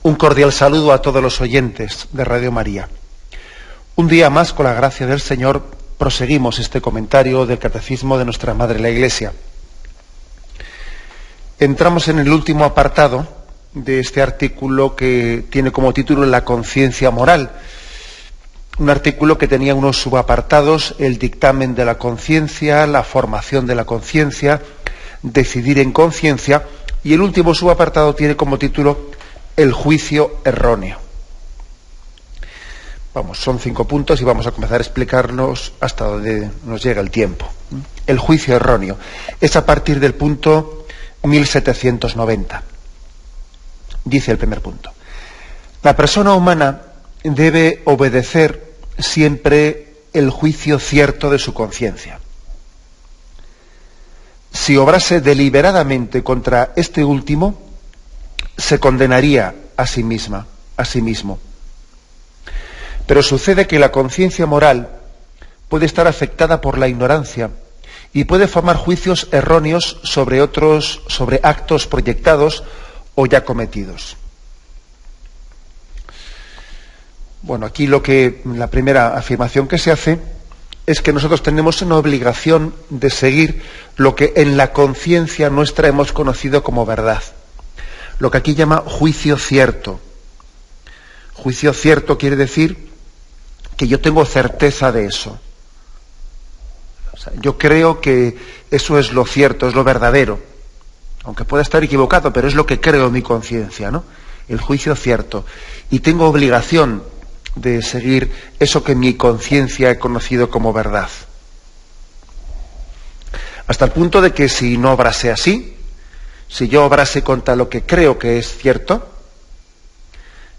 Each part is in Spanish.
Un cordial saludo a todos los oyentes de Radio María. Un día más, con la gracia del Señor, proseguimos este comentario del Catecismo de nuestra Madre la Iglesia. Entramos en el último apartado de este artículo que tiene como título La conciencia moral. Un artículo que tenía unos subapartados: el dictamen de la conciencia, la formación de la conciencia, decidir en conciencia, y el último subapartado tiene como título el juicio erróneo. Son 5 puntos y vamos a comenzar a explicarnos hasta donde nos llega el tiempo. El juicio erróneo es a partir del punto 1790. Dice el primer punto: la persona humana debe obedecer siempre el juicio cierto de su conciencia. Si obrase deliberadamente contra este último, se condenaría a sí mismo. Pero sucede que la conciencia moral puede estar afectada por la ignorancia y puede formar juicios erróneos sobre actos proyectados o ya cometidos. Aquí la primera afirmación que se hace es que nosotros tenemos una obligación de seguir lo que en la conciencia nuestra hemos conocido como verdad. Lo que aquí llama juicio cierto. Juicio cierto quiere decir que yo tengo certeza de eso. Yo creo que eso es lo cierto, es lo verdadero. Aunque pueda estar equivocado, pero es lo que creo en mi conciencia, ¿no? El juicio cierto. Y tengo obligación de seguir eso que en mi conciencia he conocido como verdad. Hasta el punto de que si no obrase así, si yo obrase contra lo que creo que es cierto,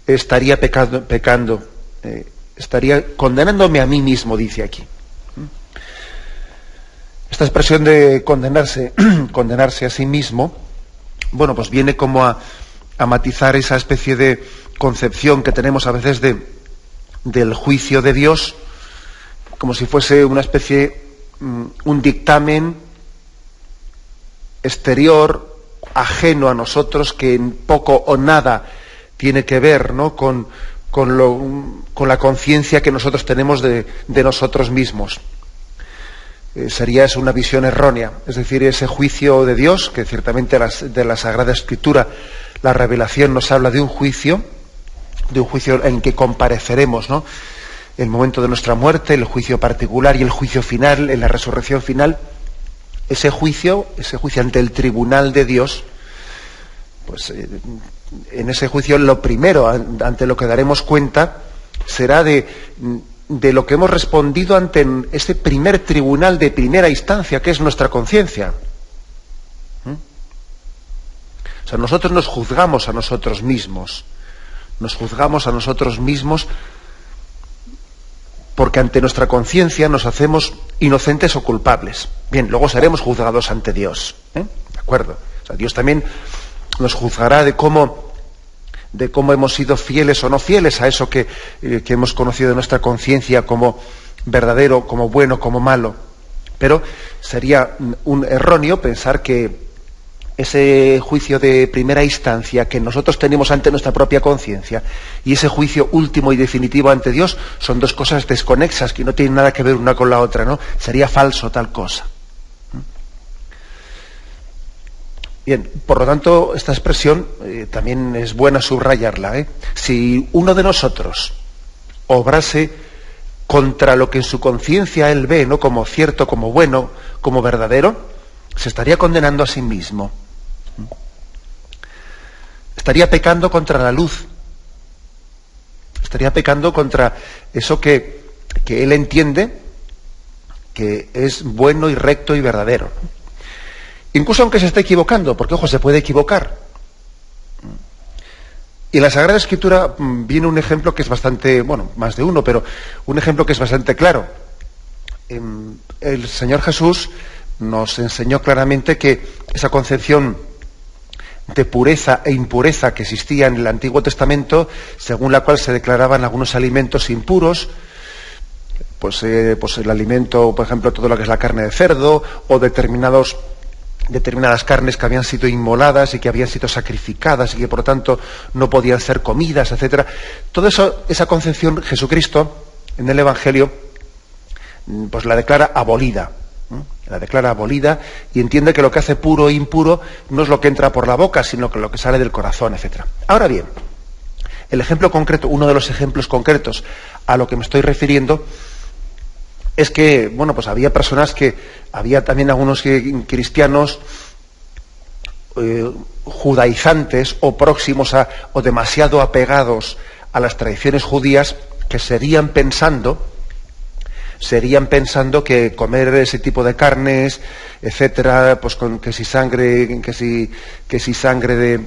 estaría pecando, estaría condenándome a mí mismo, dice aquí. Esta expresión de condenarse a sí mismo, viene como a matizar esa especie de concepción que tenemos a veces del juicio de Dios, como si fuese una especie, un dictamen exterior, ajeno a nosotros, que en poco o nada tiene que ver, ¿no?, con la conciencia que nosotros tenemos de nosotros mismos. Sería eso una visión errónea, es decir, ese juicio de Dios, que ciertamente de la Sagrada Escritura la revelación nos habla de un juicio en que compareceremos, ¿no?, el momento de nuestra muerte, el juicio particular y el juicio final, en la resurrección final. Ese juicio ante el tribunal de Dios, en ese juicio lo primero ante lo que daremos cuenta será de lo que hemos respondido ante ese primer tribunal de primera instancia, que es nuestra conciencia. Nosotros nos juzgamos a nosotros mismos. Porque ante nuestra conciencia nos hacemos inocentes o culpables. Bien, luego seremos juzgados ante Dios, ¿De acuerdo? Dios también nos juzgará de cómo hemos sido fieles o no fieles a eso que hemos conocido de nuestra conciencia como verdadero, como bueno, como malo. Pero sería un erróneo pensar que ese juicio de primera instancia que nosotros tenemos ante nuestra propia conciencia y ese juicio último y definitivo ante Dios son dos cosas desconexas, que no tienen nada que ver una con la otra, ¿no? Sería falso tal cosa. Bien, por lo tanto, esta expresión también es buena subrayarla, Si uno de nosotros obrase contra lo que en su conciencia él ve, ¿no?, como cierto, como bueno, como verdadero, se estaría condenando a sí mismo. Estaría pecando contra la luz. Estaría pecando contra eso que él entiende que es bueno y recto y verdadero. Incluso aunque se esté equivocando, porque, ojo, se puede equivocar. Y en la Sagrada Escritura viene un ejemplo que es bastante, más de uno, pero un ejemplo que es bastante claro. El Señor Jesús nos enseñó claramente que esa concepción de pureza e impureza que existía en el Antiguo Testamento, según la cual se declaraban algunos alimentos impuros, pues el alimento, por ejemplo, todo lo que es la carne de cerdo, o determinados determinadas carnes que habían sido inmoladas y que habían sido sacrificadas y que por lo tanto no podían ser comidas, etcétera. Todo eso, esa concepción, Jesucristo en el Evangelio pues la declara abolida. La declara abolida y entiende que lo que hace puro e impuro no es lo que entra por la boca, sino que lo que sale del corazón, etcétera. Ahora bien, el ejemplo concreto, uno de los ejemplos concretos a lo que me estoy refiriendo, es que, bueno, pues había también algunos cristianos judaizantes o próximos o demasiado apegados a las tradiciones judías que seguían pensando que comer ese tipo de carnes, etcétera, pues que si sangre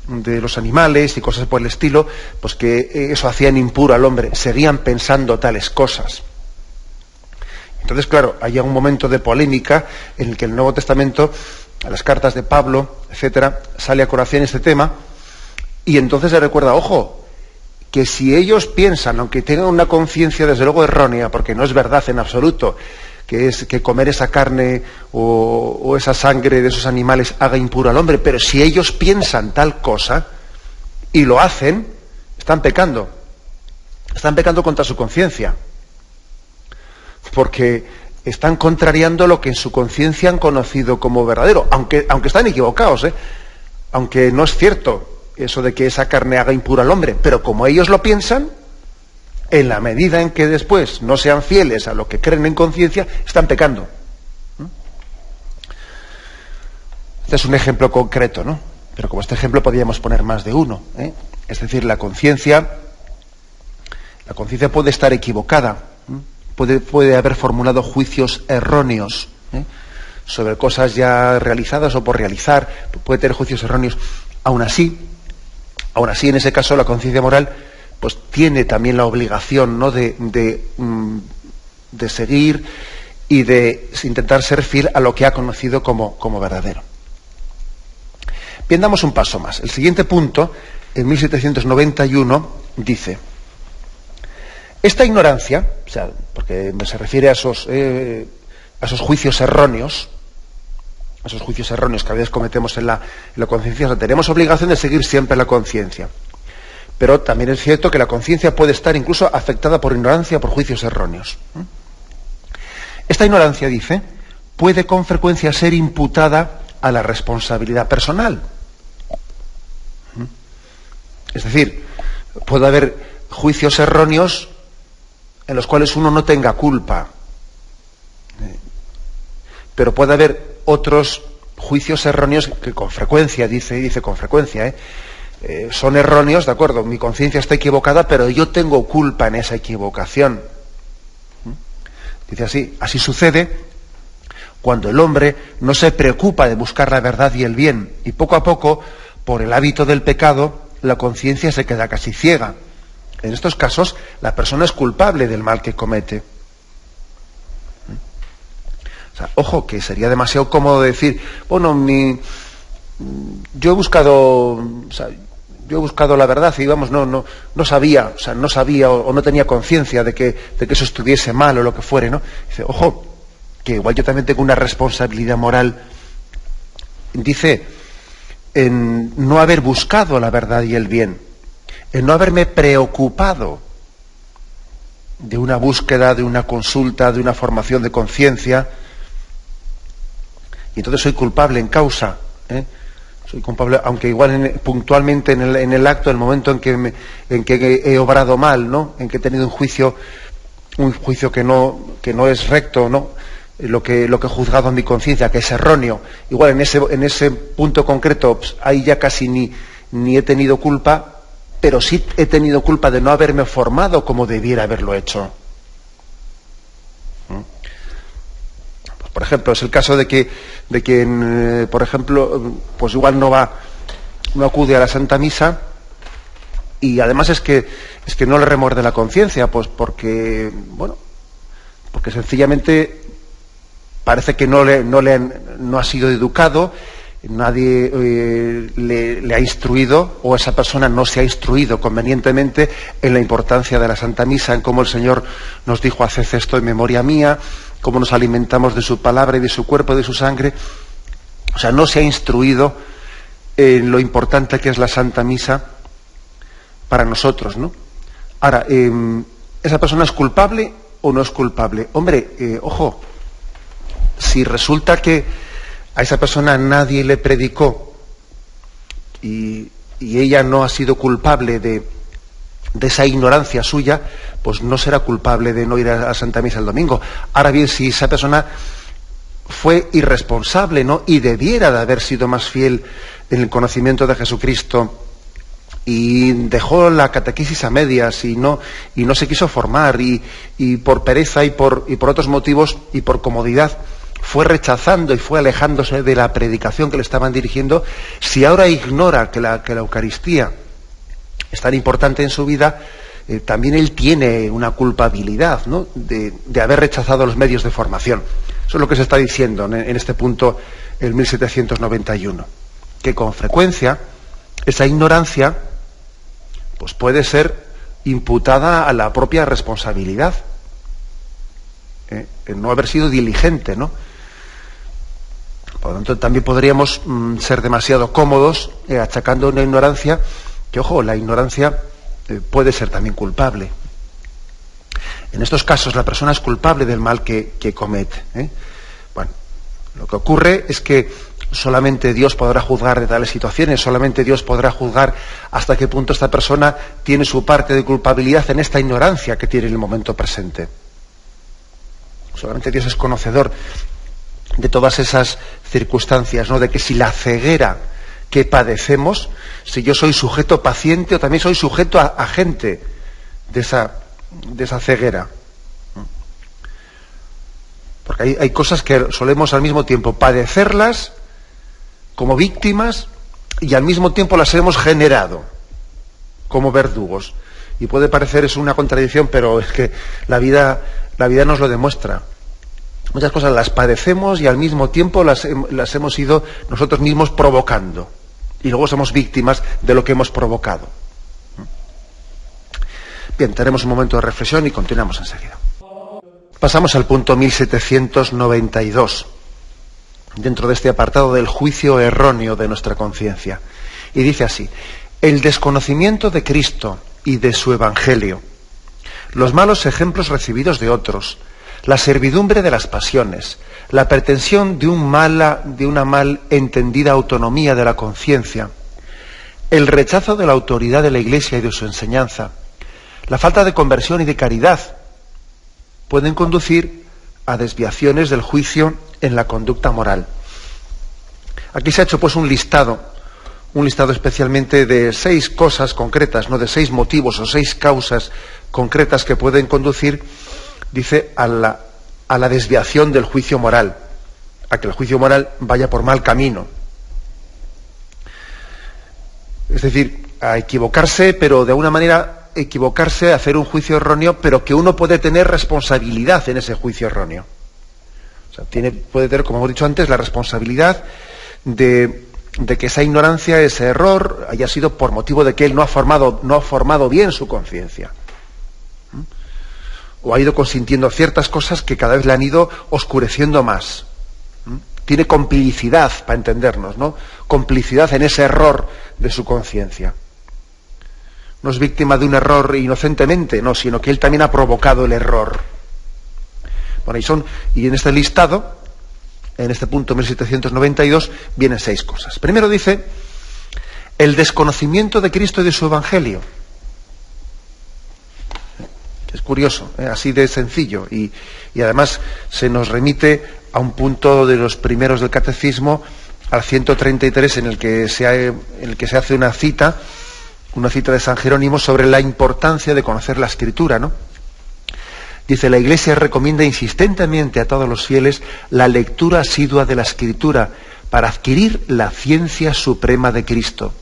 de los animales y cosas por el estilo, pues que eso hacían impuro al hombre. Seguían pensando tales cosas. Entonces, claro, hay un momento de polémica en el que el Nuevo Testamento, a las cartas de Pablo, etcétera, sale a colación este tema, y entonces se recuerda, ojo, que si ellos piensan, aunque tengan una conciencia desde luego errónea, porque no es verdad en absoluto, que comer esa carne o esa sangre de esos animales haga impuro al hombre, pero si ellos piensan tal cosa y lo hacen, están pecando contra su conciencia. Porque están contrariando lo que en su conciencia han conocido como verdadero, aunque están equivocados, aunque no es cierto eso de que esa carne haga impuro al hombre, pero como ellos lo piensan, en la medida en que después no sean fieles a lo que creen en conciencia, están pecando. Este es un ejemplo concreto, ¿no? Pero como este ejemplo podríamos poner más de uno, Es decir, la conciencia puede estar equivocada. Puede haber formulado juicios erróneos sobre cosas ya realizadas o por realizar, puede tener juicios erróneos. Aún así, en ese caso, la conciencia moral pues tiene también la obligación, ¿no?, de seguir y de intentar ser fiel a lo que ha conocido como verdadero. Bien, damos un paso más. El siguiente punto, en 1791, dice: esta ignorancia, o sea, porque se refiere a esos juicios erróneos, que a veces cometemos en la conciencia, o sea, tenemos obligación de seguir siempre la conciencia. Pero también es cierto que la conciencia puede estar incluso afectada por ignorancia, por juicios erróneos. Esta ignorancia, dice, puede con frecuencia ser imputada a la responsabilidad personal. Es decir, puede haber juicios erróneos en los cuales uno no tenga culpa, pero puede haber otros juicios erróneos que con frecuencia, dice con frecuencia, son erróneos, de acuerdo, mi conciencia está equivocada, pero yo tengo culpa en esa equivocación. Dice así sucede cuando el hombre no se preocupa de buscar la verdad y el bien, y poco a poco, por el hábito del pecado, la conciencia se queda casi ciega. En estos casos, la persona es culpable del mal que comete. O sea, ojo, que sería demasiado cómodo decir, bueno, yo he buscado la verdad y vamos, no sabía o no tenía conciencia de que eso estuviese mal o lo que fuere, ¿no? Dice, ojo, que igual yo también tengo una responsabilidad moral. Dice, en no haber buscado la verdad y el bien, en no haberme preocupado de una búsqueda, de una consulta, de una formación de conciencia, y entonces soy culpable en causa, soy culpable, aunque igual puntualmente en el acto, en el momento en que he obrado mal, ¿no?, en que he tenido un juicio que no es recto, ¿no?, lo que he juzgado en mi conciencia, que es erróneo, igual en ese punto concreto, pues, ahí ya casi ni he tenido culpa, pero sí he tenido culpa de no haberme formado como debiera haberlo hecho. Pues, por ejemplo, es el caso de que por ejemplo, pues igual no acude a la Santa Misa, y además es que no le remuerde la conciencia, pues porque sencillamente parece que no ha sido educado, nadie le ha instruido, o esa persona no se ha instruido convenientemente en la importancia de la Santa Misa, en cómo el Señor nos dijo: haced esto en memoria mía, cómo nos alimentamos de su palabra y de su cuerpo y de su sangre. O sea, no se ha instruido en lo importante que es la Santa Misa para nosotros, ¿no? Ahora, ¿esa persona es culpable o no es culpable? Hombre, ojo, si resulta que a esa persona nadie le predicó y ella no ha sido culpable de esa ignorancia suya, pues no será culpable de no ir a la Santa Misa el domingo. Ahora bien, si esa persona fue irresponsable, ¿no?, y debiera de haber sido más fiel en el conocimiento de Jesucristo y dejó la catequesis a medias y no se quiso formar y por pereza y por otros motivos y por comodidad fue rechazando y fue alejándose de la predicación que le estaban dirigiendo, si ahora ignora que la Eucaristía es tan importante en su vida, también él tiene una culpabilidad, ¿no?, de haber rechazado los medios de formación. Eso es lo que se está diciendo en este punto, el 1791, que con frecuencia esa ignorancia pues puede ser imputada a la propia responsabilidad, en no haber sido diligente, ¿no? Por lo tanto, también podríamos ser demasiado cómodos achacando una ignorancia, que, ojo, la ignorancia puede ser también culpable. En estos casos la persona es culpable del mal que comete. Bueno, lo que ocurre es que solamente Dios podrá juzgar de tales situaciones, solamente Dios podrá juzgar hasta qué punto esta persona tiene su parte de culpabilidad en esta ignorancia que tiene en el momento presente. Solamente Dios es conocedor de todas esas circunstancias, ¿no?, de que si la ceguera que padecemos, si yo soy sujeto paciente o también soy sujeto agente de esa ceguera. Porque hay cosas que solemos al mismo tiempo padecerlas como víctimas y al mismo tiempo las hemos generado como verdugos. Y puede parecer eso una contradicción, pero es que la vida nos lo demuestra. Muchas cosas las padecemos y al mismo tiempo las hemos ido nosotros mismos provocando. Y luego somos víctimas de lo que hemos provocado. Bien, tenemos un momento de reflexión y continuamos enseguida. Pasamos al punto 1792, dentro de este apartado del juicio erróneo de nuestra conciencia. Y dice así: el desconocimiento de Cristo y de su Evangelio, los malos ejemplos recibidos de otros, la servidumbre de las pasiones, la pretensión de una mal entendida autonomía de la conciencia, el rechazo de la autoridad de la Iglesia y de su enseñanza, la falta de conversión y de caridad, pueden conducir a desviaciones del juicio en la conducta moral. Aquí se ha hecho pues un listado especialmente de 6 cosas concretas, no de 6 motivos o 6 causas concretas que pueden conducir, dice, a la desviación del juicio moral, a que el juicio moral vaya por mal camino. Es decir, a equivocarse, pero de alguna manera equivocarse, hacer un juicio erróneo, pero que uno puede tener responsabilidad en ese juicio erróneo. O sea, puede tener, como hemos dicho antes, la responsabilidad de que esa ignorancia, ese error, haya sido por motivo de que él no ha formado bien su conciencia. O ha ido consintiendo ciertas cosas que cada vez le han ido oscureciendo más. Tiene complicidad, para entendernos, ¿no? Complicidad en ese error de su conciencia. No es víctima de un error inocentemente, no, sino que él también ha provocado el error. Bueno, y en este listado, en este punto 1792, vienen 6 cosas. Primero dice, el desconocimiento de Cristo y de su Evangelio. Es curioso, así de sencillo, y además se nos remite a un punto de los primeros del Catecismo, al 133, en el que se hace una cita de San Jerónimo sobre la importancia de conocer la Escritura, ¿no? Dice: la Iglesia recomienda insistentemente a todos los fieles la lectura asidua de la Escritura para adquirir la ciencia suprema de Cristo.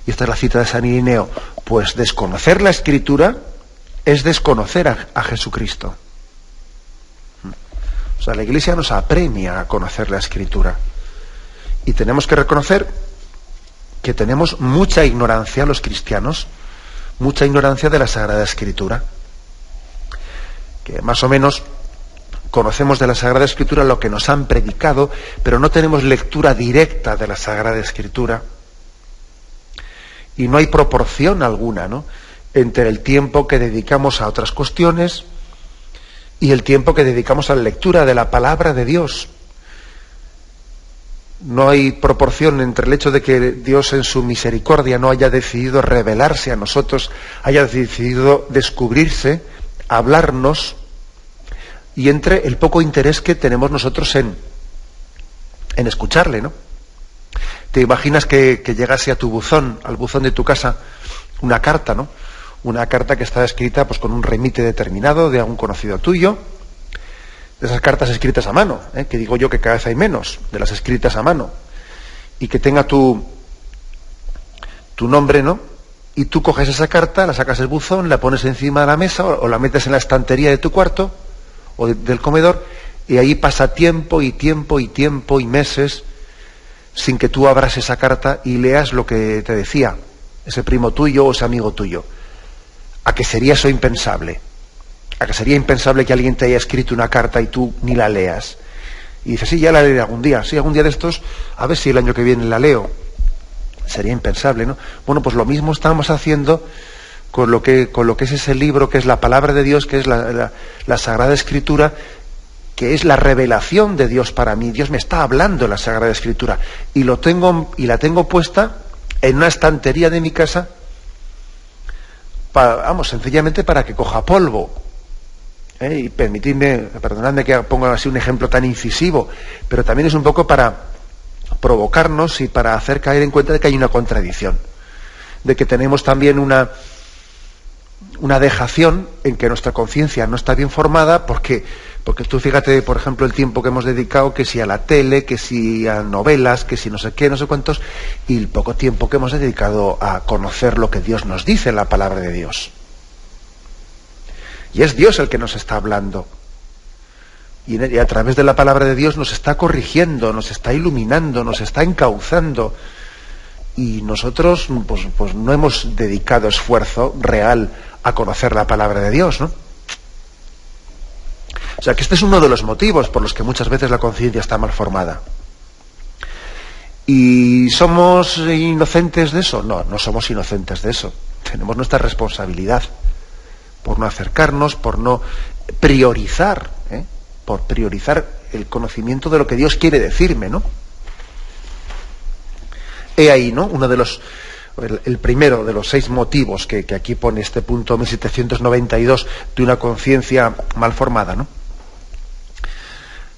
Y esta es la cita de San Irineo: pues desconocer la Escritura es desconocer a Jesucristo. O sea, la Iglesia nos apremia a conocer la Escritura. Y tenemos que reconocer que tenemos mucha ignorancia los cristianos, mucha ignorancia de la Sagrada Escritura. Que más o menos conocemos de la Sagrada Escritura lo que nos han predicado, pero no tenemos lectura directa de la Sagrada Escritura. Y no hay proporción alguna, ¿no?, entre el tiempo que dedicamos a otras cuestiones y el tiempo que dedicamos a la lectura de la palabra de Dios. No hay proporción entre el hecho de que Dios en su misericordia no haya decidido revelarse a nosotros, haya decidido descubrirse, hablarnos, y entre el poco interés que tenemos nosotros en escucharle, ¿no? Te imaginas que llegase a tu buzón, al buzón de tu casa, una carta, ¿no? Una carta que está escrita pues con un remite determinado de algún conocido tuyo, de esas cartas escritas a mano, que digo yo que cada vez hay menos, de las escritas a mano, y que tenga tu nombre, ¿no? Y tú coges esa carta, la sacas del buzón, la pones encima de la mesa o la metes en la estantería de tu cuarto o del comedor, y ahí pasa tiempo y tiempo y tiempo y meses sin que tú abras esa carta y leas lo que te decía ese primo tuyo o ese amigo tuyo. ¿A que sería eso impensable? ¿A que sería impensable que alguien te haya escrito una carta y tú ni la leas? Y dices, sí, ya la leeré algún día. Sí, algún día de estos, a ver si el año que viene la leo. Sería impensable, ¿no? Bueno, pues lo mismo estamos haciendo con lo que es ese libro, que es la palabra de Dios, que es la Sagrada Escritura, que es la revelación de Dios para mí. Dios me está hablando en la Sagrada Escritura. Y la tengo puesta en una estantería de mi casa, sencillamente para que coja polvo. Y perdonadme que ponga así un ejemplo tan incisivo, pero también es un poco para provocarnos y para hacer caer en cuenta de que hay una contradicción, de que tenemos también una dejación en que nuestra conciencia no está bien formada, porque tú fíjate, por ejemplo, el tiempo que hemos dedicado, que si a la tele, que si a novelas, que si no sé qué, no sé cuántos, y el poco tiempo que hemos dedicado a conocer lo que Dios nos dice en la palabra de Dios. Y es Dios el que nos está hablando. Y a través de la palabra de Dios nos está corrigiendo, nos está iluminando, nos está encauzando. Y nosotros pues no hemos dedicado esfuerzo real a conocer la palabra de Dios, ¿no? O sea que este es uno de los motivos por los que muchas veces la conciencia está mal formada. ¿Y somos inocentes de eso? No, no somos inocentes de eso. Tenemos nuestra responsabilidad por no acercarnos, por no priorizar, por priorizar el conocimiento de lo que Dios quiere decirme, ¿no? He ahí, ¿no?, el primero de los 6 motivos que aquí pone este punto 1792 de una conciencia mal formada, ¿no?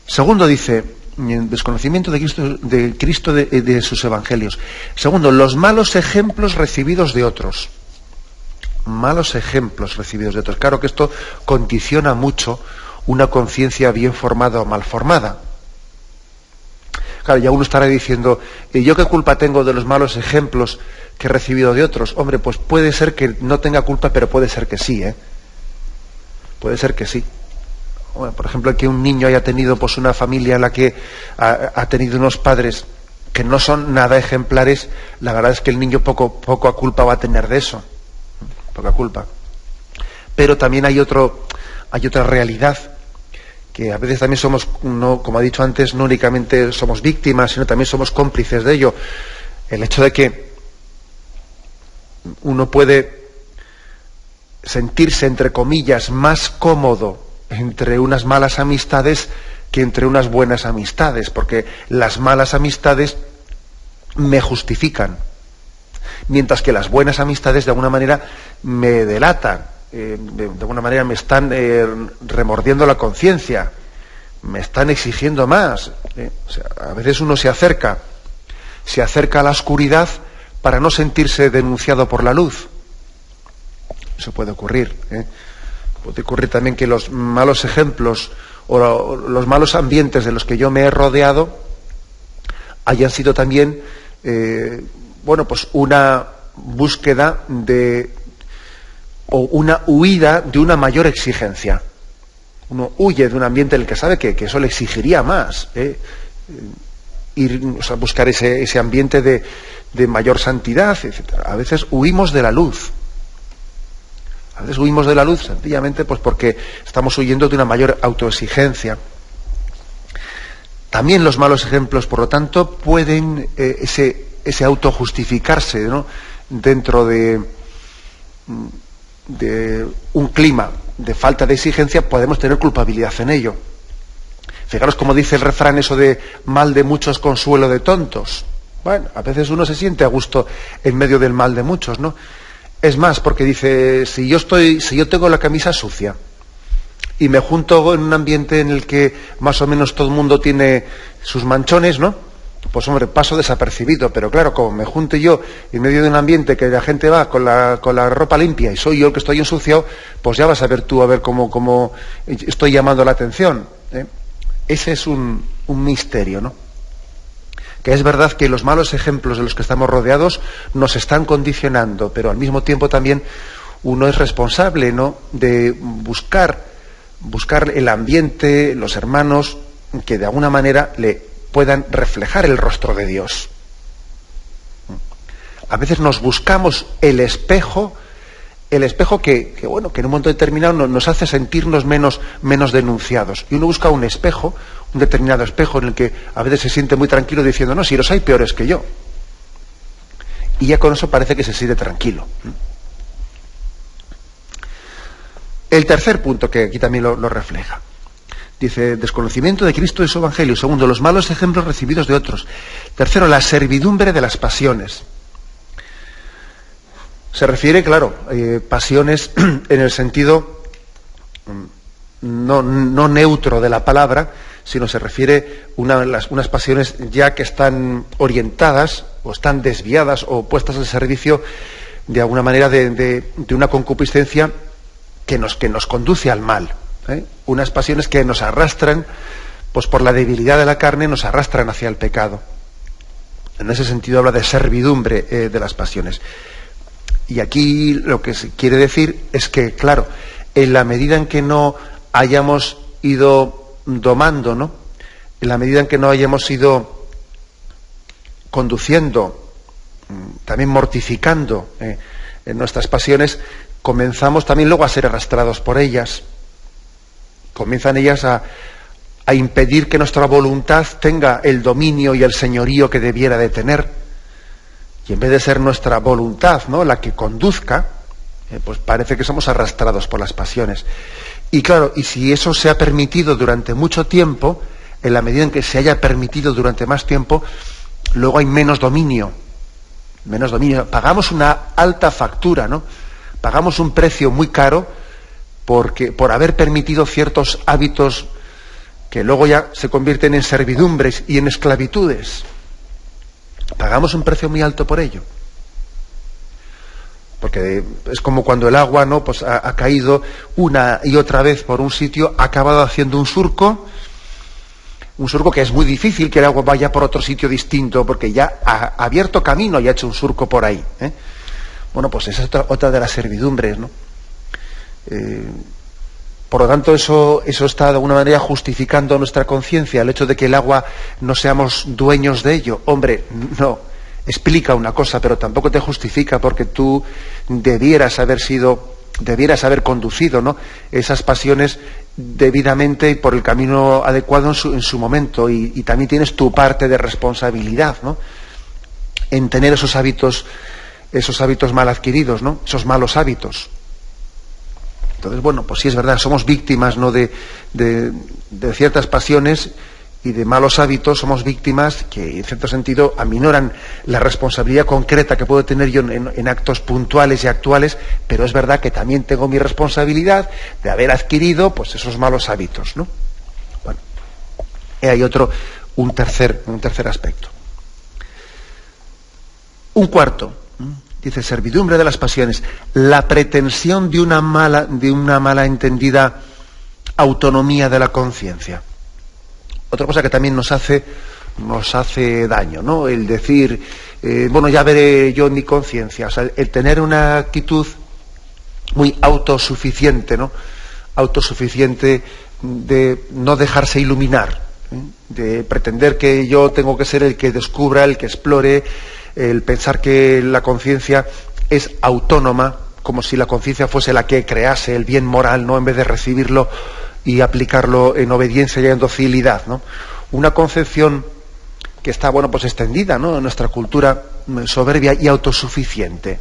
Segundo, dice, desconocimiento de Cristo, de sus evangelios. Segundo, los malos ejemplos recibidos de otros. Malos ejemplos recibidos de otros. Claro que esto condiciona mucho una conciencia bien formada o mal formada. Claro, ya uno estará diciendo, ¿y yo qué culpa tengo de los malos ejemplos que he recibido de otros? Hombre, pues puede ser que no tenga culpa, pero puede ser que sí, Puede ser que sí. Bueno, por ejemplo, que un niño haya tenido pues una familia en la que ha tenido unos padres que no son nada ejemplares, la verdad es que el niño poco a culpa va a tener de eso. Poca culpa. Pero también hay otra realidad, que a veces también somos, no, como ha dicho antes, no únicamente somos víctimas, sino también somos cómplices de ello. El hecho de que uno puede sentirse, entre comillas, más cómodo entre unas malas amistades que entre unas buenas amistades, porque las malas amistades me justifican, mientras que las buenas amistades de alguna manera me delatan, de alguna manera me están remordiendo la conciencia, me están exigiendo más. O sea, a veces uno se acerca a la oscuridad para no sentirse denunciado por la luz. Eso puede ocurrir. Puede ocurrir también que los malos ejemplos o los malos ambientes de los que yo me he rodeado hayan sido también pues una búsqueda o una huida de una mayor exigencia. Uno huye de un ambiente en el que sabe que eso le exigiría más, buscar ese ambiente de mayor santidad, etc. A veces huimos de la luz. A veces huimos de la luz sencillamente pues porque estamos huyendo de una mayor autoexigencia. También los malos ejemplos, por lo tanto, pueden ese autojustificarse, ¿no?, dentro de un clima de falta de exigencia, podemos tener culpabilidad en ello. Fijaros cómo dice el refrán eso de mal de muchos, consuelo de tontos. Bueno, a veces uno se siente a gusto en medio del mal de muchos, ¿no? Es más, porque dice, si yo tengo la camisa sucia y me junto en un ambiente en el que más o menos todo el mundo tiene sus manchones, ¿no?, pues hombre, paso desapercibido. Pero claro, como me junte yo en medio de un ambiente que la gente va con la ropa limpia y soy yo el que estoy ensuciado, pues ya vas a ver tú a ver cómo estoy llamando la atención, ¿eh? Ese es un misterio, ¿no? Que es verdad que los malos ejemplos de los que estamos rodeados nos están condicionando, pero al mismo tiempo también uno es responsable, ¿no?, de buscar el ambiente, los hermanos, que de alguna manera le puedan reflejar el rostro de Dios. A veces nos buscamos el espejo que bueno, que en un momento determinado nos hace sentirnos menos denunciados. Y uno busca un espejo, un determinado espejo en el que a veces se siente muy tranquilo diciendo, no, si los hay peores que yo. Y ya con eso parece que se siente tranquilo. El tercer punto, que aquí también lo refleja. Dice, desconocimiento de Cristo y su Evangelio. Segundo, los malos ejemplos recibidos de otros. Tercero, la servidumbre de las pasiones. Se refiere, claro, pasiones en el sentido no neutro de la palabra, sino se refiere unas pasiones ya que están orientadas o están desviadas o puestas al servicio de alguna manera de una concupiscencia que nos conduce al mal, ¿eh? Unas pasiones que nos arrastran, pues por la debilidad de la carne, nos arrastran hacia el pecado. En ese sentido habla de servidumbre de las pasiones. Y aquí lo que se quiere decir es que, claro, en la medida en que no hayamos ido domando, ¿no?, en la medida en que no hayamos ido conduciendo, también mortificando en nuestras pasiones, comenzamos también luego a ser arrastrados por ellas. Comienzan ellas a impedir que nuestra voluntad tenga el dominio y el señorío que debiera de tener. Y en vez de ser nuestra voluntad, ¿no?, la que conduzca, pues parece que somos arrastrados por las pasiones. Y claro, y si eso se ha permitido durante mucho tiempo, en la medida en que se haya permitido durante más tiempo, luego hay menos dominio. Pagamos una alta factura, ¿no? Pagamos un precio muy caro por haber permitido ciertos hábitos que luego ya se convierten en servidumbres y en esclavitudes. Pagamos un precio muy alto por ello. Porque es como cuando el agua, ¿no?, pues ha caído una y otra vez por un sitio, ha acabado haciendo un surco que es muy difícil que el agua vaya por otro sitio distinto, porque ya ha abierto camino y ha hecho un surco por ahí, ¿eh? Bueno, pues esa es otra de las servidumbres, ¿no? Por lo tanto, eso está de alguna manera justificando nuestra conciencia, el hecho de que el agua no seamos dueños de ello. Hombre, no, explica una cosa, pero tampoco te justifica, porque tú debieras haber conducido, ¿no?, esas pasiones debidamente y por el camino adecuado en su momento, y también tienes tu parte de responsabilidad, ¿no?, en tener esos hábitos mal adquiridos, ¿no?, esos malos hábitos. Entonces, bueno, pues sí es verdad, somos víctimas, ¿no?, de ciertas pasiones y de malos hábitos, somos víctimas que en cierto sentido aminoran la responsabilidad concreta que puedo tener yo en actos puntuales y actuales, pero es verdad que también tengo mi responsabilidad de haber adquirido pues esos malos hábitos, ¿no? Bueno, hay un tercer aspecto. Un cuarto. Dice, servidumbre de las pasiones, la pretensión de una mala entendida autonomía de la conciencia. Otra cosa que también nos hace daño, ¿no?, el decir, bueno, ya veré yo en mi conciencia, o sea, el tener una actitud muy autosuficiente, ¿no?, autosuficiente de no dejarse iluminar, de pretender que yo tengo que ser el que descubra, el que explore, el pensar que la conciencia es autónoma, como si la conciencia fuese la que crease el bien moral, ¿no?, en vez de recibirlo y aplicarlo en obediencia y en docilidad, ¿no? una concepción que está, bueno, pues extendida, ¿no?, en nuestra cultura soberbia y autosuficiente.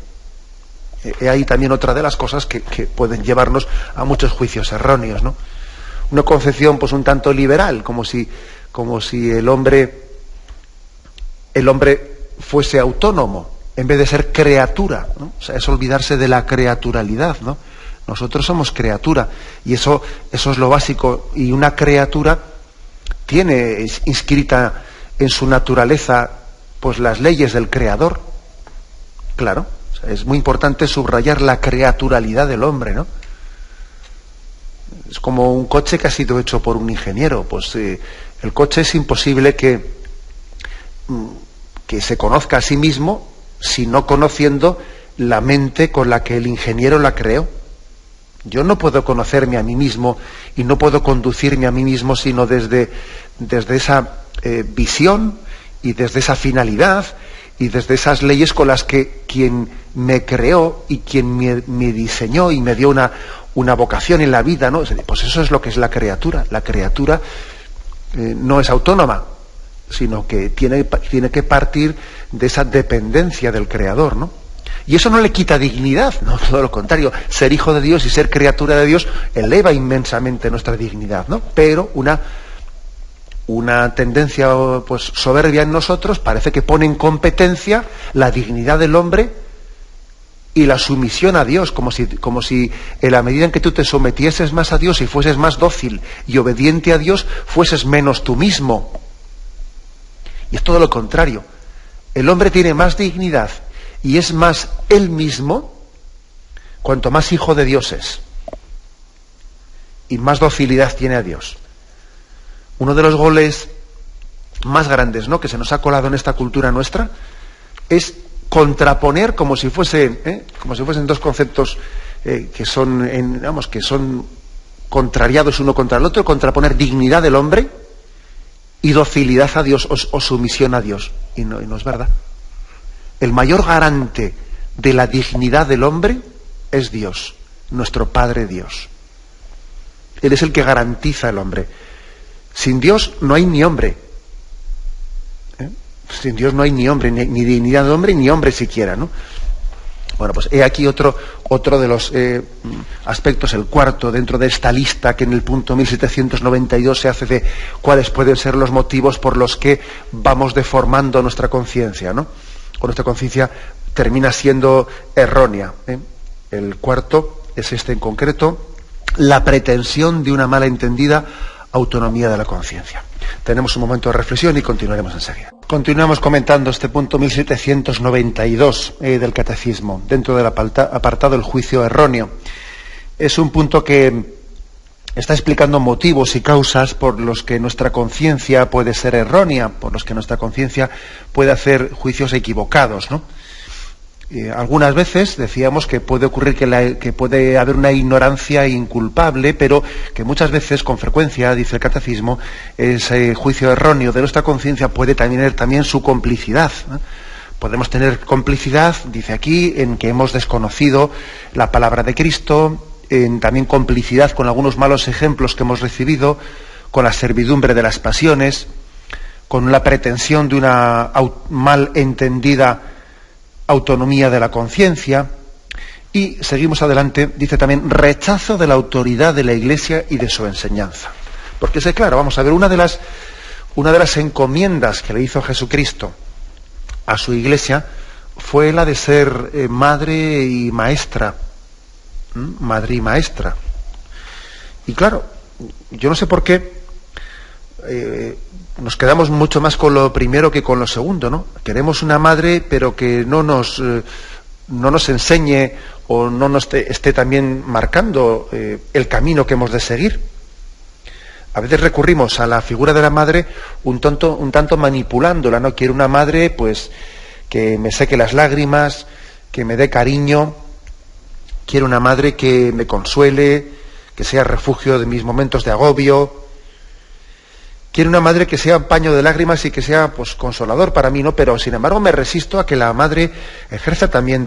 Hay también otra de las cosas que pueden llevarnos a muchos juicios erróneos, ¿no? Una concepción, pues, un tanto liberal, como si el hombre fuese autónomo en vez de ser criatura, ¿no? O sea, es olvidarse de la creaturalidad, ¿no? Nosotros somos criatura y eso es lo básico, y una criatura tiene inscrita en su naturaleza, pues, las leyes del Creador. Claro, o sea, es muy importante subrayar la creaturalidad del hombre, ¿no? Es como un coche que ha sido hecho por un ingeniero. Pues el coche es imposible que se conozca a sí mismo si no conociendo la mente con la que el ingeniero la creó. Yo no puedo conocerme a mí mismo y no puedo conducirme a mí mismo sino desde esa visión y desde esa finalidad y desde esas leyes con las que quien me creó y quien me diseñó y me dio una vocación en la vida, ¿no? Pues eso es lo que es la criatura. La criatura no es autónoma, sino que tiene que partir de esa dependencia del Creador, ¿no? Y eso no le quita dignidad, no, todo lo contrario. Ser hijo de Dios y ser criatura de Dios eleva inmensamente nuestra dignidad, ¿no? Pero una tendencia, pues, soberbia en nosotros parece que pone en competencia la dignidad del hombre y la sumisión a Dios, como si en la medida en que tú te sometieses más a Dios y fueses más dócil y obediente a Dios, fueses menos tú mismo. Y es todo lo contrario. El hombre tiene más dignidad y es más él mismo cuanto más hijo de Dios es y más docilidad tiene a Dios. Uno de los goles más grandes, ¿no?, que se nos ha colado en esta cultura nuestra es contraponer, como si fuesen dos conceptos que son contrariados uno contra el otro, contraponer dignidad del hombre y docilidad a Dios o sumisión a Dios. Y no es verdad. El mayor garante de la dignidad del hombre es Dios, nuestro Padre Dios. Él es el que garantiza al hombre. Sin Dios no hay ni hombre. Sin Dios no hay ni hombre, ni dignidad de hombre, ni hombre siquiera, ¿no? Bueno, pues he aquí otro de los aspectos, el cuarto, dentro de esta lista que en el punto 1792 se hace de cuáles pueden ser los motivos por los que vamos deformando nuestra conciencia, ¿no? O nuestra conciencia termina siendo errónea, ¿eh? El cuarto es este en concreto: la pretensión de una mala entendida autonomía de la conciencia. Tenemos un momento de reflexión y continuaremos enseguida. Continuamos comentando este punto 1792 del Catecismo, dentro del apartado del juicio erróneo. Es un punto que está explicando motivos y causas por los que nuestra conciencia puede ser errónea, por los que nuestra conciencia puede hacer juicios equivocados, ¿no? Algunas veces decíamos que puede ocurrir que puede haber una ignorancia inculpable, pero que muchas veces, con frecuencia, dice el Catecismo, ese juicio erróneo de nuestra conciencia puede tener también su complicidad, ¿no? Podemos tener complicidad, dice aquí, en que hemos desconocido la palabra de Cristo, en también complicidad con algunos malos ejemplos que hemos recibido, con la servidumbre de las pasiones, con la pretensión de una mal entendida autonomía de la conciencia. Y seguimos adelante, dice también rechazo de la autoridad de la Iglesia y de su enseñanza. Porque es claro, vamos a ver, una de las encomiendas que le hizo Jesucristo a su Iglesia fue la de ser madre y maestra. Madre y maestra. Y claro, yo no sé por qué nos quedamos mucho más con lo primero que con lo segundo, ¿no? Queremos una madre, pero que no nos enseñe o no nos esté también marcando el camino que hemos de seguir. A veces recurrimos a la figura de la madre un tanto manipulándola, ¿no? Quiero una madre, pues, que me seque las lágrimas, que me dé cariño. Quiero una madre que me consuele, que sea refugio de mis momentos de agobio. Quiero una madre que sea paño de lágrimas y que sea, pues, consolador para mí, ¿no? Pero, sin embargo, me resisto a que la madre ejerza también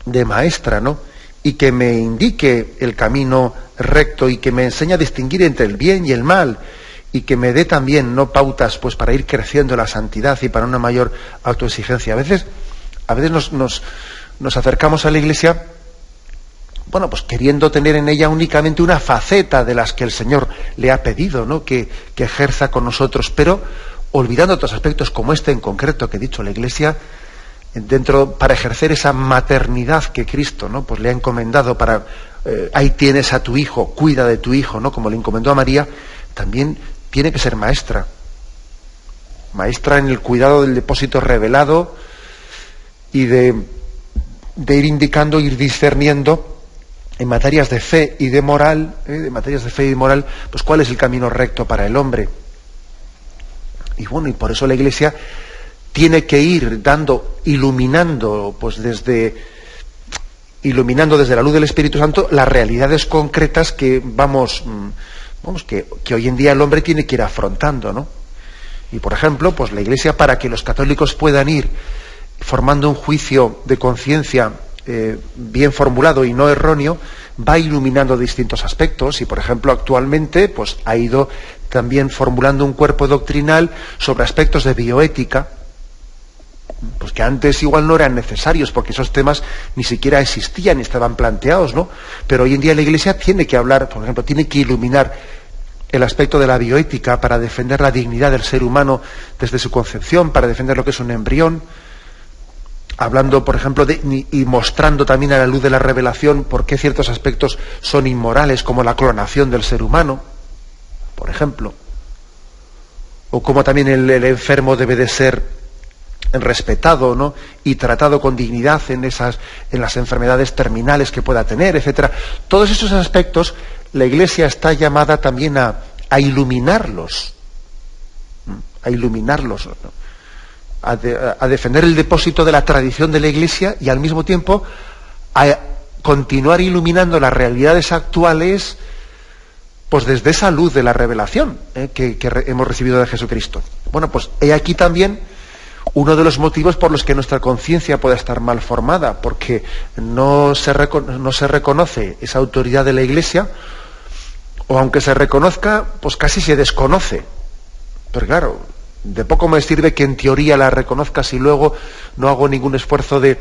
de maestra, ¿no? Y que me indique el camino recto y que me enseñe a distinguir entre el bien y el mal y que me dé también no pautas pues para ir creciendo en la santidad y para una mayor autoexigencia. A veces nos acercamos a la Iglesia, bueno, pues queriendo tener en ella únicamente una faceta de las que el Señor le ha pedido, ¿no? que ejerza con nosotros, pero olvidando otros aspectos como este en concreto que he dicho. La Iglesia, para ejercer esa maternidad que Cristo, ¿no? pues le ha encomendado para ahí tienes a tu hijo, cuida de tu hijo, ¿no? como le encomendó a María, también tiene que ser maestra en el cuidado del depósito revelado y de ir indicando, ir discerniendo en materias de fe y de moral, pues cuál es el camino recto para el hombre. Y bueno, y por eso la Iglesia tiene que ir iluminando desde la luz del Espíritu Santo las realidades concretas que que hoy en día el hombre tiene que ir afrontando, ¿no? Y por ejemplo, pues la Iglesia, para que los católicos puedan ir formando un juicio de conciencia bien formulado y no erróneo, va iluminando distintos aspectos. Y por ejemplo, actualmente pues ha ido también formulando un cuerpo doctrinal sobre aspectos de bioética, pues que antes igual no eran necesarios, porque esos temas ni siquiera existían ni estaban planteados, ¿no? Pero hoy en día la Iglesia tiene que hablar, por ejemplo, tiene que iluminar el aspecto de la bioética para defender la dignidad del ser humano desde su concepción, para defender lo que es un embrión, hablando, por ejemplo, y mostrando también a la luz de la revelación por qué ciertos aspectos son inmorales, como la clonación del ser humano, por ejemplo, o cómo también el enfermo debe de ser respetado, ¿no? y tratado con dignidad en las enfermedades terminales que pueda tener, etcétera. Todos esos aspectos la Iglesia está llamada también a iluminarlos, ¿no? a defender el depósito de la tradición de la Iglesia y al mismo tiempo a continuar iluminando las realidades actuales, pues desde esa luz de la revelación que hemos recibido de Jesucristo. Bueno, pues he aquí también uno de los motivos por los que nuestra conciencia puede estar mal formada, porque no se reconoce esa autoridad de la Iglesia, o aunque se reconozca, pues casi se desconoce. Pero claro, de poco me sirve que en teoría la reconozca si luego no hago ningún esfuerzo de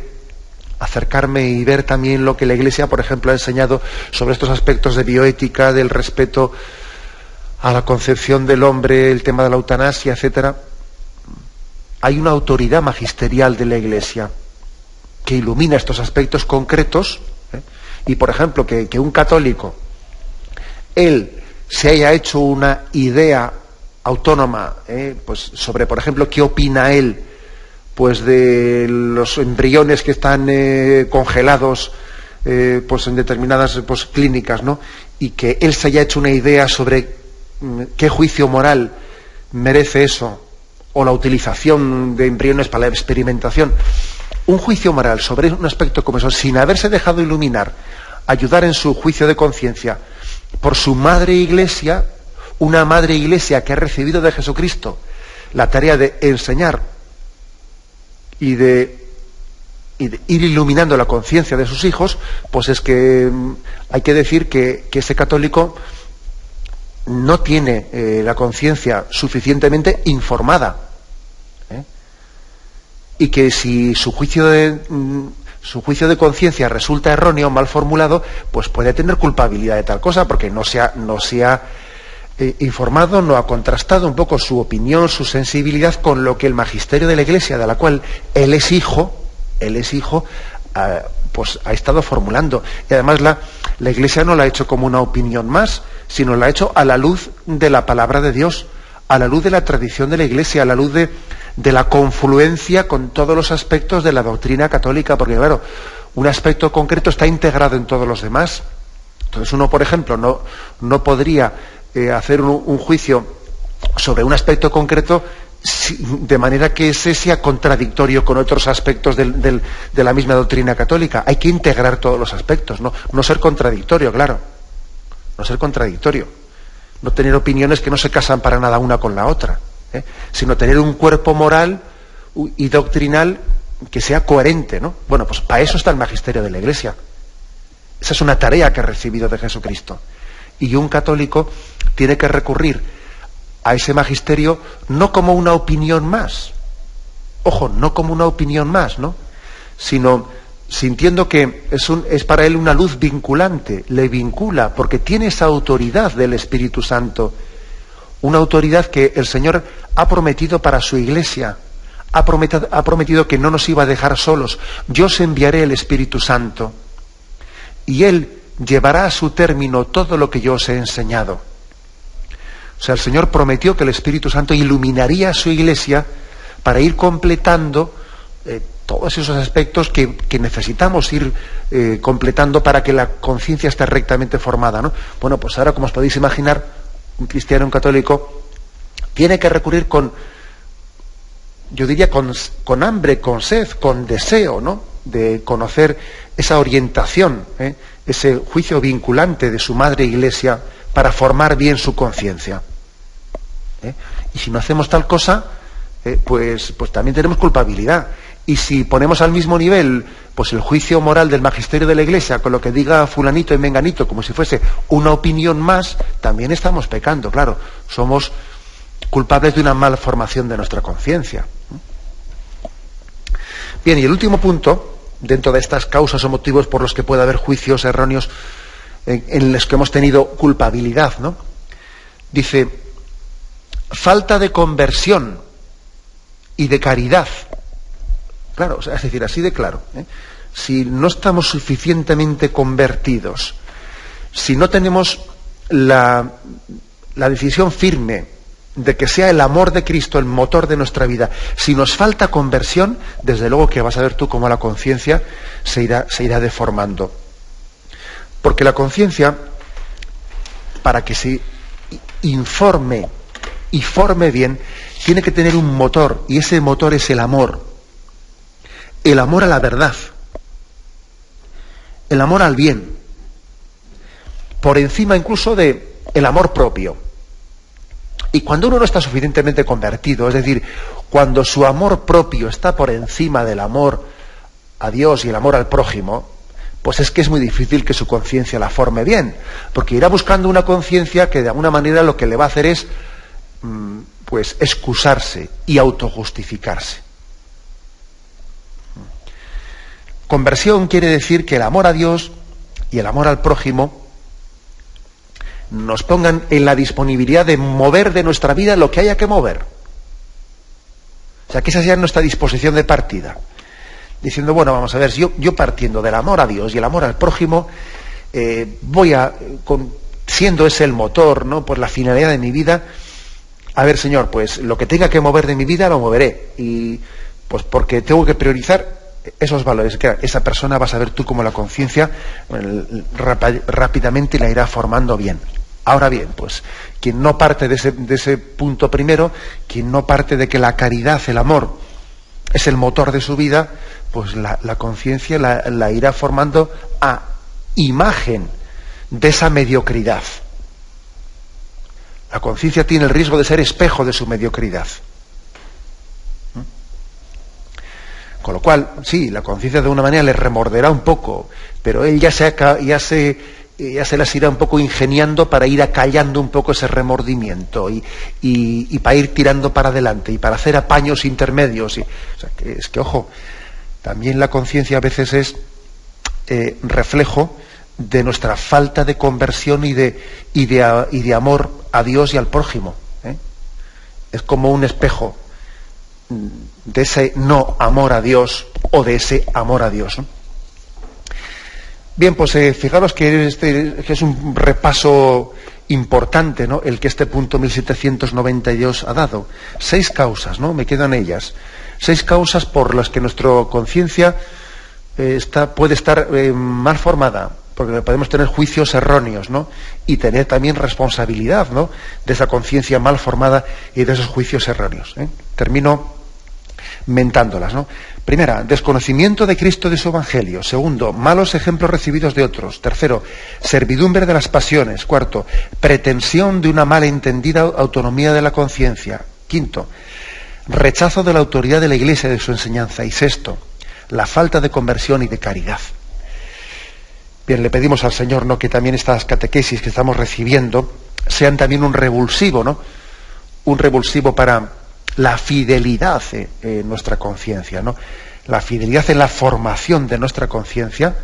acercarme y ver también lo que la Iglesia, por ejemplo, ha enseñado sobre estos aspectos de bioética, del respeto a la concepción del hombre, el tema de la eutanasia, etcétera. Hay una autoridad magisterial de la Iglesia que ilumina estos aspectos concretos, y por ejemplo que un católico él se haya hecho una idea autónoma pues sobre, por ejemplo, qué opina él pues de los embriones que están congelados pues en determinadas clínicas, ¿no? Y que él se haya hecho una idea sobre qué juicio moral merece eso, o la utilización de embriones para la experimentación. Un juicio moral sobre un aspecto como eso, sin haberse dejado iluminar, ayudar en su juicio de conciencia por su madre Iglesia, una madre Iglesia que ha recibido de Jesucristo la tarea de enseñar y de ir iluminando la conciencia de sus hijos, pues es que hay que decir que ese católico no tiene la conciencia suficientemente informada, y que si su juicio de conciencia resulta erróneo o mal formulado, pues puede tener culpabilidad de tal cosa, porque no se ha informado, no ha contrastado un poco su opinión, su sensibilidad con lo que el magisterio de la Iglesia, de la cual él es hijo, pues ha estado formulando. Y además la Iglesia no la ha hecho como una opinión más, sino la ha hecho a la luz de la palabra de Dios, a la luz de la tradición de la Iglesia, a la luz de la confluencia con todos los aspectos de la doctrina católica, porque claro, un aspecto concreto está integrado en todos los demás. Entonces uno, por ejemplo, no podría hacer un juicio sobre un aspecto concreto de manera que ese sea contradictorio con otros aspectos de la misma doctrina católica. Hay que integrar todos los aspectos, no ser contradictorio, claro. No ser contradictorio. No tener opiniones que no se casan para nada una con la otra, sino tener un cuerpo moral y doctrinal que sea coherente, ¿no? Bueno, pues para eso está el magisterio de la Iglesia. Esa es una tarea que ha recibido de Jesucristo. Y un católico tiene que recurrir a ese magisterio no como una opinión más, ojo, no como una opinión más, ¿no?, sino sintiendo que es para él una luz vinculante, le vincula, porque tiene esa autoridad del Espíritu Santo, una autoridad que el Señor ha prometido para su Iglesia, ha prometido que no nos iba a dejar solos. Yo os enviaré el Espíritu Santo, y Él llevará a su término todo lo que yo os he enseñado. O sea, el Señor prometió que el Espíritu Santo iluminaría a su Iglesia para ir completando todos esos aspectos que necesitamos ir completando para que la conciencia esté rectamente formada, ¿no? Bueno, pues ahora, como os podéis imaginar, un cristiano, un católico, tiene que recurrir yo diría, con hambre, con sed, con deseo, ¿no?, de conocer esa orientación, ese juicio vinculante de su Madre Iglesia para formar bien su conciencia. Y si no hacemos tal cosa, pues también tenemos culpabilidad. Y si ponemos al mismo nivel pues el juicio moral del magisterio de la Iglesia con lo que diga fulanito y menganito, como si fuese una opinión más, también estamos pecando, claro. Somos culpables de una malformación de nuestra conciencia. Bien, y el último punto, dentro de estas causas o motivos por los que puede haber juicios erróneos en los que hemos tenido culpabilidad, ¿no?, dice, falta de conversión y de caridad. Claro, es decir, así de claro, si no estamos suficientemente convertidos, si no tenemos la decisión firme de que sea el amor de Cristo el motor de nuestra vida, si nos falta conversión, desde luego que vas a ver tú cómo la conciencia se irá deformando. Porque la conciencia, para que se informe y forme bien, tiene que tener un motor, y ese motor es el amor a la verdad, el amor al bien, por encima incluso de el amor propio. Y cuando uno no está suficientemente convertido, es decir, cuando su amor propio está por encima del amor a Dios y el amor al prójimo, pues es que es muy difícil que su conciencia la forme bien, porque irá buscando una conciencia que de alguna manera lo que le va a hacer es pues excusarse y autojustificarse. Conversión quiere decir que el amor a Dios y el amor al prójimo nos pongan en la disponibilidad de mover de nuestra vida lo que haya que mover. O sea, que esa sea nuestra disposición de partida. Diciendo, bueno, vamos a ver, yo partiendo del amor a Dios y el amor al prójimo, siendo ese el motor, ¿no?, pues la finalidad de mi vida, a ver, Señor, pues lo que tenga que mover de mi vida lo moveré. Y pues porque tengo que priorizar esos valores, que esa persona, vas a ver tú cómo la conciencia rápidamente la irá formando bien. Ahora bien, pues quien no parte de ese punto primero, quien no parte de que la caridad, el amor, es el motor de su vida, pues la conciencia la irá formando a imagen de esa mediocridad. La conciencia tiene el riesgo de ser espejo de su mediocridad. Con lo cual, sí, la conciencia de una manera le remorderá un poco, pero él ya se las irá un poco ingeniando para ir acallando un poco ese remordimiento y para ir tirando para adelante y para hacer apaños intermedios. O sea, es que, ojo, también la conciencia a veces es reflejo de nuestra falta de conversión y de amor a Dios y al prójimo. Es como un espejo de ese no amor a Dios o de ese amor a Dios, ¿no? Bien, pues fijaros que es un repaso importante, ¿no?, el que este punto 1792 ha dado. 6 causas, ¿no?, me quedan ellas. 6 causas por las que nuestra conciencia puede estar mal formada, porque podemos tener juicios erróneos, ¿no?, y tener también responsabilidad, ¿no?, de esa conciencia mal formada y de esos juicios erróneos. Termino mentándolas, ¿no? Primera, desconocimiento de Cristo y de su Evangelio. Segundo, malos ejemplos recibidos de otros. Tercero, servidumbre de las pasiones. Cuarto, pretensión de una malentendida autonomía de la conciencia. Quinto, rechazo de la autoridad de la Iglesia y de su enseñanza. Y sexto, la falta de conversión y de caridad. Bien, le pedimos al Señor, ¿no?, que también estas catequesis que estamos recibiendo sean también un revulsivo, ¿no?, un revulsivo para la fidelidad en nuestra conciencia, ¿no? La fidelidad en la formación de nuestra conciencia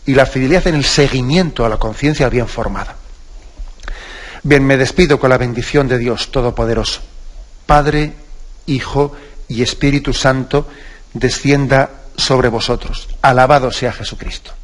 y la fidelidad en el seguimiento a la conciencia bien formada. Bien, me despido con la bendición de Dios Todopoderoso. Padre, Hijo y Espíritu Santo, descienda sobre vosotros. Alabado sea Jesucristo.